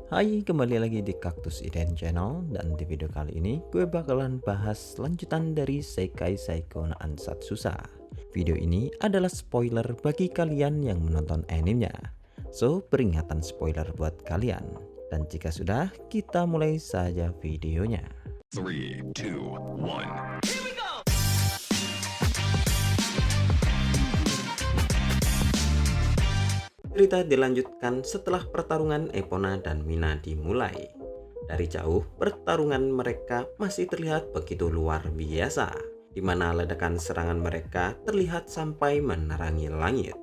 Hai, kembali lagi di Cactus Iden Channel. Dan di video kali ini gue bakalan bahas lanjutan dari Sekai Seiko no Ansatsusa. Video ini adalah spoiler bagi kalian yang menonton animenya. So, peringatan spoiler buat kalian. Dan jika sudah, kita mulai saja videonya. 3, 2, 1. Cerita dilanjutkan setelah pertarungan Epona dan Mina dimulai. Dari jauh, pertarungan mereka masih terlihat begitu luar biasa, di mana ledakan serangan mereka terlihat sampai menerangi langit.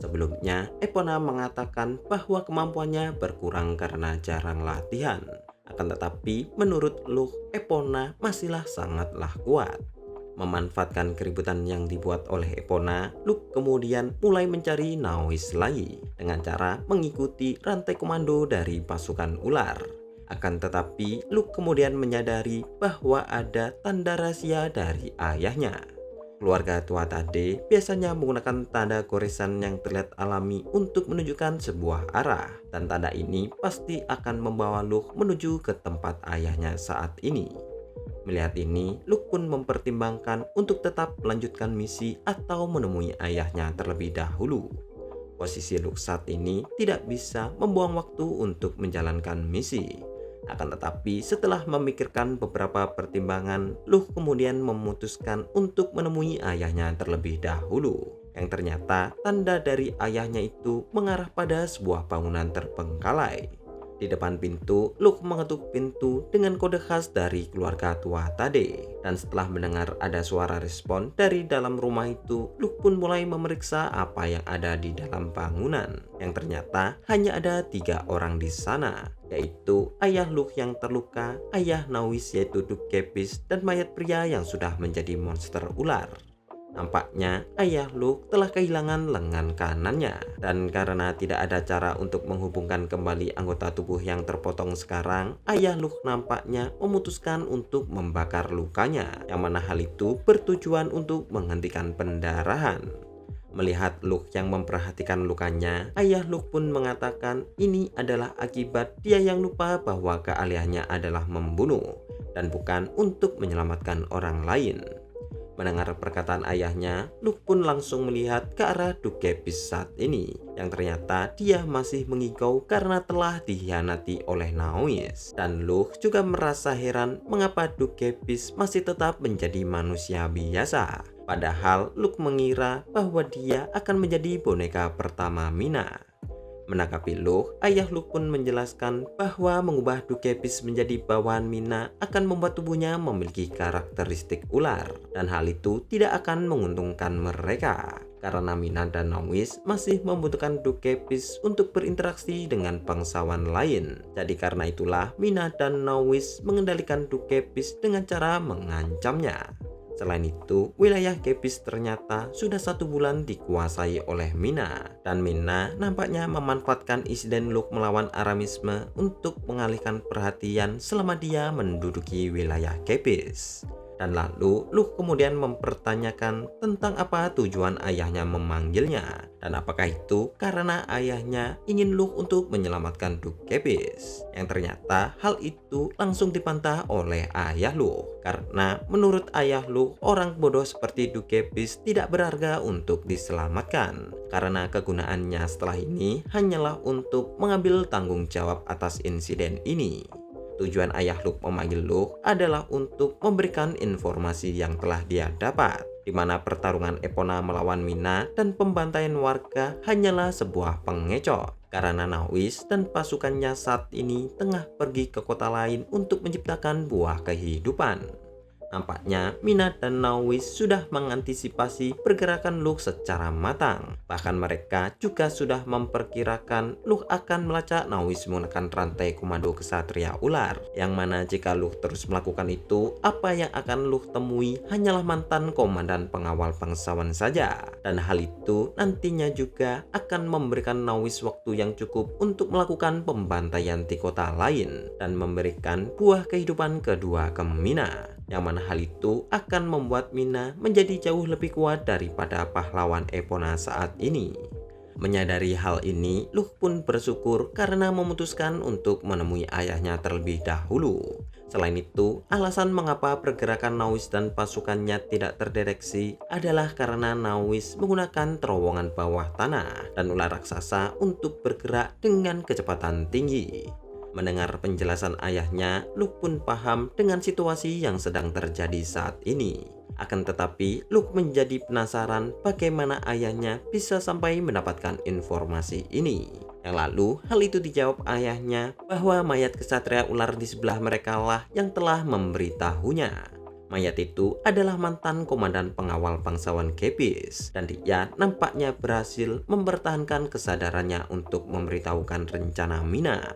Sebelumnya, Epona mengatakan bahwa kemampuannya berkurang karena jarang latihan. Akan tetapi, menurut Luke, Epona masihlah sangatlah kuat. Memanfaatkan keributan yang dibuat oleh Epona, Luke kemudian mulai mencari Naois lagi dengan cara mengikuti rantai komando dari pasukan ular. Akan tetapi, Luke kemudian menyadari bahwa ada tanda rahasia dari ayahnya. Keluarga tua Tade biasanya menggunakan tanda goresan yang terlihat alami untuk menunjukkan sebuah arah, dan tanda ini pasti akan membawa Luke menuju ke tempat ayahnya saat ini. Melihat ini, Luke pun mempertimbangkan untuk tetap melanjutkan misi atau menemui ayahnya terlebih dahulu. Posisi Luke saat ini tidak bisa membuang waktu untuk menjalankan misi. Akan tetapi setelah memikirkan beberapa pertimbangan, Luke kemudian memutuskan untuk menemui ayahnya terlebih dahulu. Yang ternyata tanda dari ayahnya itu mengarah pada sebuah bangunan terbengkalai. Di depan pintu, Luke mengetuk pintu dengan kode khas dari keluarga tua Tade. Dan setelah mendengar ada suara respon dari dalam rumah itu, Luke pun mulai memeriksa apa yang ada di dalam bangunan. Yang ternyata hanya ada 3 orang di sana, yaitu ayah Luke yang terluka, ayah Naois yaitu Dukepis, dan mayat pria yang sudah menjadi monster ular. Nampaknya ayah Luke telah kehilangan lengan kanannya, dan karena tidak ada cara untuk menghubungkan kembali anggota tubuh yang terpotong sekarang, ayah Luke nampaknya memutuskan untuk membakar lukanya, yang mana hal itu bertujuan untuk menghentikan pendarahan. Melihat Luke yang memperhatikan lukanya, ayah Luke pun mengatakan ini adalah akibat dia yang lupa bahwa keahliannya adalah membunuh dan bukan untuk menyelamatkan orang lain. Mendengar perkataan ayahnya, Luke pun langsung melihat ke arah Dukepis saat ini, yang ternyata dia masih mengigau karena telah dikhianati oleh Naois. Dan Luke juga merasa heran mengapa Dukepis masih tetap menjadi manusia biasa. Padahal Luke mengira bahwa dia akan menjadi boneka pertama Mina. Menanggapi Luke, ayah Luke pun menjelaskan bahwa mengubah Dukepis menjadi bawahan Mina akan membuat tubuhnya memiliki karakteristik ular, dan hal itu tidak akan menguntungkan mereka karena Mina dan Naois masih membutuhkan Dukepis untuk berinteraksi dengan bangsawan lain. Jadi karena itulah Mina dan Naois mengendalikan Dukepis dengan cara mengancamnya. Selain itu, wilayah Kepis ternyata sudah 1 bulan dikuasai oleh Mina, dan Mina nampaknya memanfaatkan insiden Luke melawan Aramisme untuk mengalihkan perhatian selama dia menduduki wilayah Kepis. Dan lalu Luke kemudian mempertanyakan tentang apa tujuan ayahnya memanggilnya, dan apakah itu karena ayahnya ingin Luke untuk menyelamatkan Dukepis. Yang ternyata hal itu langsung dibantah oleh ayah Luke, karena menurut ayah Luke, orang bodoh seperti Dukepis tidak berharga untuk diselamatkan, karena kegunaannya setelah ini hanyalah untuk mengambil tanggung jawab atas insiden ini. Tujuan ayah Luke memanggil Luke adalah untuk memberikan informasi yang telah dia dapat, di mana pertarungan Epona melawan Mina dan pembantaian warga hanyalah sebuah pengecoh, karena Naois dan pasukannya saat ini tengah pergi ke kota lain untuk menciptakan buah kehidupan. Nampaknya Mina dan Naois sudah mengantisipasi pergerakan Luke secara matang. Bahkan mereka juga sudah memperkirakan Luke akan melacak Naois menggunakan rantai komando kesatria ular. Yang mana jika Luke terus melakukan itu, apa yang akan Luke temui hanyalah mantan komandan pengawal bangsawan saja. Dan hal itu nantinya juga akan memberikan Naois waktu yang cukup untuk melakukan pembantaian di kota lain dan memberikan buah kehidupan kedua ke Mina. Yang mana hal itu akan membuat Mina menjadi jauh lebih kuat daripada pahlawan Epona saat ini. Menyadari hal ini, Luke pun bersyukur karena memutuskan untuk menemui ayahnya terlebih dahulu. Selain itu, alasan mengapa pergerakan Knowis dan pasukannya tidak terdeteksi adalah karena Knowis menggunakan terowongan bawah tanah dan ular raksasa untuk bergerak dengan kecepatan tinggi. Mendengar penjelasan ayahnya, Luke pun paham dengan situasi yang sedang terjadi saat ini. Akan tetapi, Luke menjadi penasaran bagaimana ayahnya bisa sampai mendapatkan informasi ini. Yang lalu, hal itu dijawab ayahnya bahwa mayat kesatria ular di sebelah mereka lah yang telah memberitahunya. Mayat itu adalah mantan komandan pengawal bangsawan Kepis, dan dia nampaknya berhasil mempertahankan kesadarannya untuk memberitahukan rencana Mina.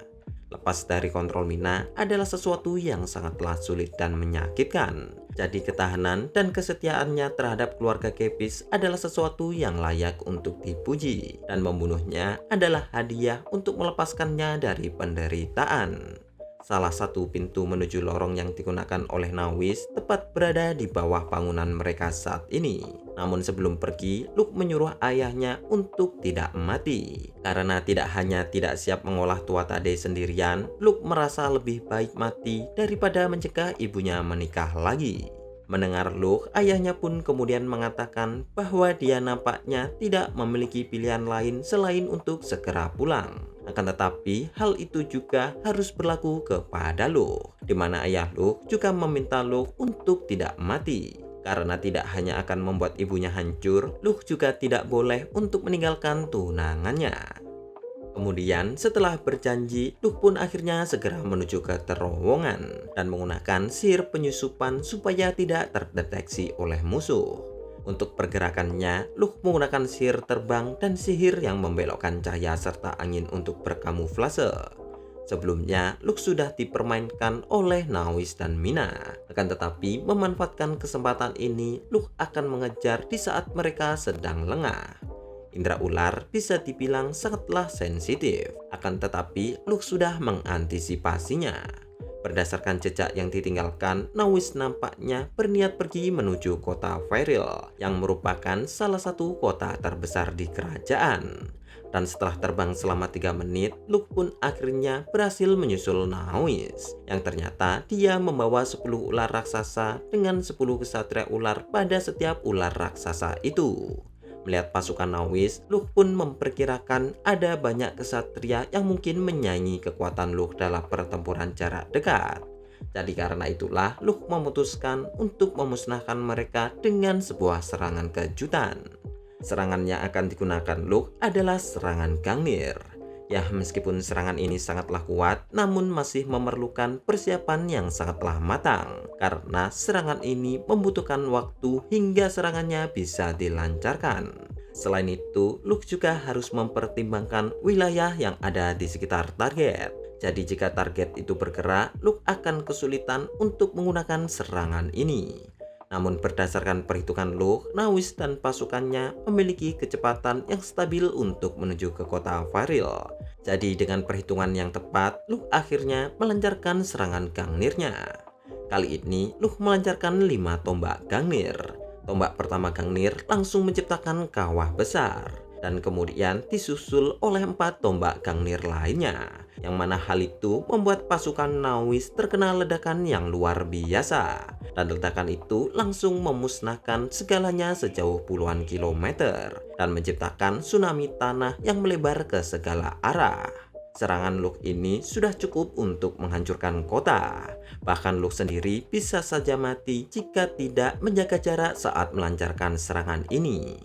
Lepas dari kontrol Mina adalah sesuatu yang sangatlah sulit dan menyakitkan. Jadi ketahanan dan kesetiaannya terhadap keluarga Kepis adalah sesuatu yang layak untuk dipuji. Dan membunuhnya adalah hadiah untuk melepaskannya dari penderitaan. Salah satu pintu menuju lorong yang digunakan oleh Knowis tepat berada di bawah bangunan mereka saat ini. Namun sebelum pergi, Luke menyuruh ayahnya untuk tidak mati. Karena tidak hanya tidak siap mengolah Tuatha Dé sendirian, Luke merasa lebih baik mati daripada mencegah ibunya menikah lagi. Mendengar Luke, ayahnya pun kemudian mengatakan bahwa dia nampaknya tidak memiliki pilihan lain selain untuk segera pulang. Akan tetapi, hal itu juga harus berlaku kepada Luke, di mana ayah Luke juga meminta Luke untuk tidak mati. Karena tidak hanya akan membuat ibunya hancur, Luke juga tidak boleh untuk meninggalkan tunangannya. Kemudian setelah berjanji, Luke pun akhirnya segera menuju ke terowongan dan menggunakan sihir penyusupan supaya tidak terdeteksi oleh musuh. Untuk pergerakannya, Luke menggunakan sihir terbang dan sihir yang membelokkan cahaya serta angin untuk berkamuflase. Sebelumnya, Luke sudah dipermainkan oleh Knowis dan Mina. Akan tetapi, memanfaatkan kesempatan ini, Luke akan mengejar di saat mereka sedang lengah. Indra ular bisa dibilang sangatlah sensitif. Akan tetapi, Luke sudah mengantisipasinya. Berdasarkan jejak yang ditinggalkan, Knowis nampaknya berniat pergi menuju kota Ferril, yang merupakan salah satu kota terbesar di kerajaan. Dan setelah terbang selama 3 menit, Luke pun akhirnya berhasil menyusul Knowis, yang ternyata dia membawa 10 ular raksasa dengan 10 kesatria ular pada setiap ular raksasa itu. Melihat pasukan Knowis, Luke pun memperkirakan ada banyak kesatria yang mungkin menyaingi kekuatan Luke dalam pertempuran jarak dekat. Jadi karena itulah Luke memutuskan untuk memusnahkan mereka dengan sebuah serangan kejutan. Serangan yang akan digunakan Luke adalah serangan Gungnir. Ya, meskipun serangan ini sangatlah kuat, namun masih memerlukan persiapan yang sangatlah matang. Karena serangan ini membutuhkan waktu hingga serangannya bisa dilancarkan. Selain itu, Luke juga harus mempertimbangkan wilayah yang ada di sekitar target. Jadi jika target itu bergerak, Luke akan kesulitan untuk menggunakan serangan ini. Namun berdasarkan perhitungan Luke, Knowis dan pasukannya memiliki kecepatan yang stabil untuk menuju ke kota Ferril. Jadi dengan perhitungan yang tepat, Luke akhirnya melancarkan serangan Gungnirnya. Kali ini Luke melancarkan 5 tombak Gungnir. Tombak pertama Gungnir langsung menciptakan kawah besar, dan kemudian disusul oleh 4 tombak Gungnir lainnya, yang mana hal itu membuat pasukan Knowis terkena ledakan yang luar biasa. Dan ledakan itu langsung memusnahkan segalanya sejauh puluhan kilometer dan menciptakan tsunami tanah yang melebar ke segala arah. Serangan Luke ini sudah cukup untuk menghancurkan kota. Bahkan Luke sendiri bisa saja mati jika tidak menjaga jarak saat melancarkan serangan ini.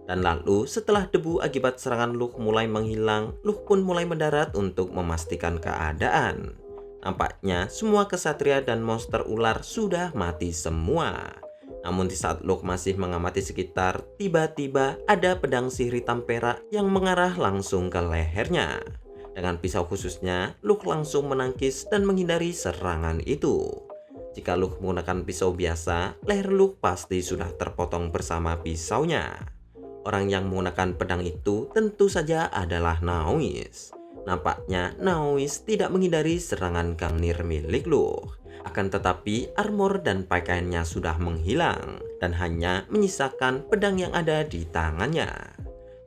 Dan lalu setelah debu akibat serangan Luke mulai menghilang, Luke pun mulai mendarat untuk memastikan keadaan. Nampaknya semua kesatria dan monster ular sudah mati semua. Namun di saat Luke masih mengamati sekitar, tiba-tiba ada pedang sihir hitam perak yang mengarah langsung ke lehernya. Dengan pisau khususnya, Luke langsung menangkis dan menghindari serangan itu. Jika Luke menggunakan pisau biasa, leher Luke pasti sudah terpotong bersama pisaunya. Orang yang menggunakan pedang itu tentu saja adalah Knowis. Nampaknya Knowis tidak menghindari serangan Gungnir milik Luke. Akan tetapi armor dan pakaiannya sudah menghilang dan hanya menyisakan pedang yang ada di tangannya.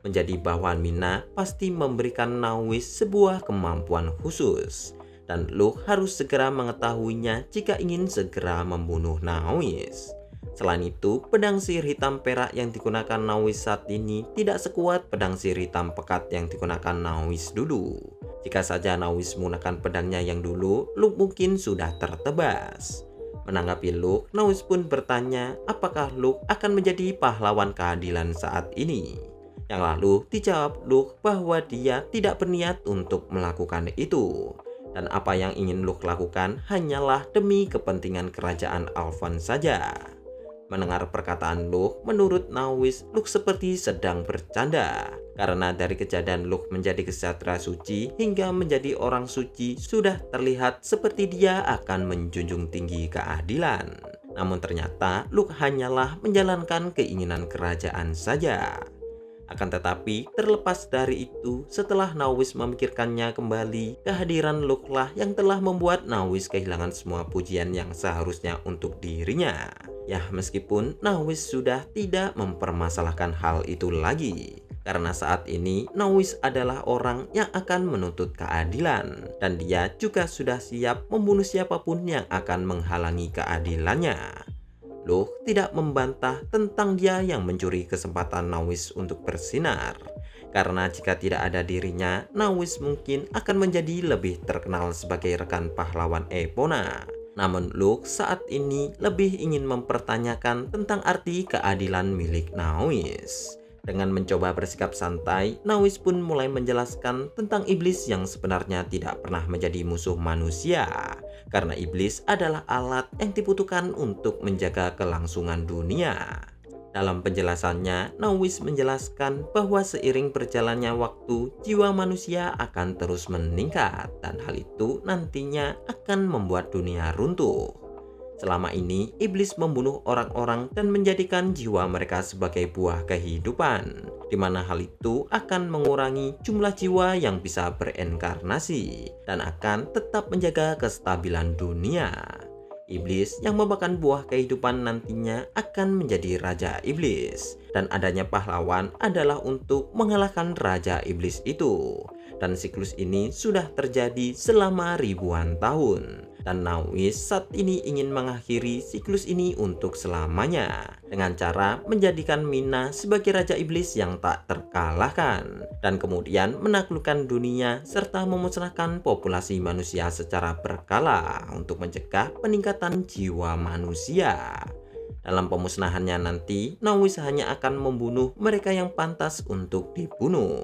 Menjadi bawahan Mina pasti memberikan Nawis sebuah kemampuan khusus, dan Luke harus segera mengetahuinya jika ingin segera membunuh Nawis. Selain itu, pedang sihir hitam perak yang digunakan Nawis saat ini tidak sekuat pedang sihir hitam pekat yang digunakan Nawis dulu. Jika saja Nawis menggunakan pedangnya yang dulu, Luke mungkin sudah tertebas. Menanggapi Luke, Nawis pun bertanya apakah Luke akan menjadi pahlawan keadilan saat ini. Yang lalu dijawab Luke bahwa dia tidak berniat untuk melakukan itu. Dan apa yang ingin Luke lakukan hanyalah demi kepentingan kerajaan Alphonse saja. Mendengar perkataan Luke, menurut Nawis, Luke seperti sedang bercanda. Karena dari kejadian Luke menjadi ksatria suci hingga menjadi orang suci sudah terlihat seperti dia akan menjunjung tinggi keadilan. Namun ternyata Luke hanyalah menjalankan keinginan kerajaan saja. Akan tetapi, terlepas dari itu, setelah Nawis memikirkannya kembali, kehadiran Luke lah yang telah membuat Nawis kehilangan semua pujian yang seharusnya untuk dirinya. Ya, meskipun Nawis sudah tidak mempermasalahkan hal itu lagi. Karena saat ini, Nawis adalah orang yang akan menuntut keadilan. Dan dia juga sudah siap membunuh siapapun yang akan menghalangi keadilannya. Luke tidak membantah tentang dia yang mencuri kesempatan Nawis untuk bersinar. Karena jika tidak ada dirinya, Nawis mungkin akan menjadi lebih terkenal sebagai rekan pahlawan Epona. Namun Luke saat ini lebih ingin mempertanyakan tentang arti keadilan milik Nawis. Dengan mencoba bersikap santai, Nawis pun mulai menjelaskan tentang iblis yang sebenarnya tidak pernah menjadi musuh manusia. Karena iblis adalah alat yang dibutuhkan untuk menjaga kelangsungan dunia. Dalam penjelasannya, Nawis menjelaskan bahwa seiring berjalannya waktu, jiwa manusia akan terus meningkat. Dan hal itu nantinya akan membuat dunia runtuh. Selama ini, iblis membunuh orang-orang dan menjadikan jiwa mereka sebagai buah kehidupan, di mana hal itu akan mengurangi jumlah jiwa yang bisa berenkarnasi dan akan tetap menjaga kestabilan dunia. Iblis yang memakan buah kehidupan nantinya akan menjadi raja iblis, dan adanya pahlawan adalah untuk mengalahkan raja iblis itu. Dan siklus ini sudah terjadi selama ribuan tahun. Dan Nawis saat ini ingin mengakhiri siklus ini untuk selamanya dengan cara menjadikan Mina sebagai raja iblis yang tak terkalahkan, dan kemudian menaklukkan dunia serta memusnahkan populasi manusia secara berkala untuk mencegah peningkatan jiwa manusia. Dalam pemusnahannya nanti, Nawis hanya akan membunuh mereka yang pantas untuk dibunuh.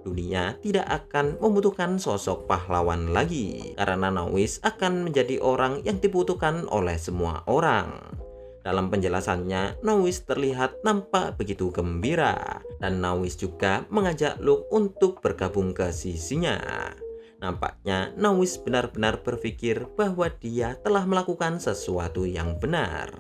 Dunia tidak akan membutuhkan sosok pahlawan lagi, karena Nawis akan menjadi orang yang dibutuhkan oleh semua orang. Dalam penjelasannya, Nawis terlihat nampak begitu gembira, dan Nawis juga mengajak Luke untuk bergabung ke sisinya. Nampaknya Nawis benar-benar berpikir bahwa dia telah melakukan sesuatu yang benar.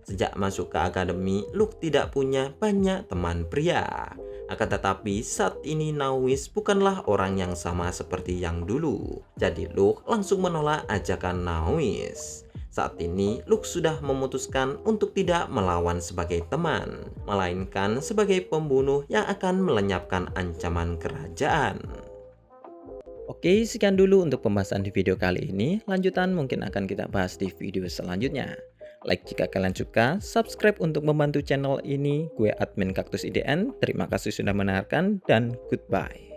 Sejak masuk ke akademi, Luke tidak punya banyak teman pria. Akan tetapi saat ini Nawis bukanlah orang yang sama seperti yang dulu. Jadi Luke langsung menolak ajakan Nawis. Saat ini Luke sudah memutuskan untuk tidak melawan sebagai teman, melainkan sebagai pembunuh yang akan melenyapkan ancaman kerajaan. Oke, sekian dulu untuk pembahasan di video kali ini. Lanjutan mungkin akan kita bahas di video selanjutnya. Like jika kalian suka, subscribe untuk membantu channel ini. Gue admin Kaktus IDN, terima kasih sudah mendengarkan dan goodbye.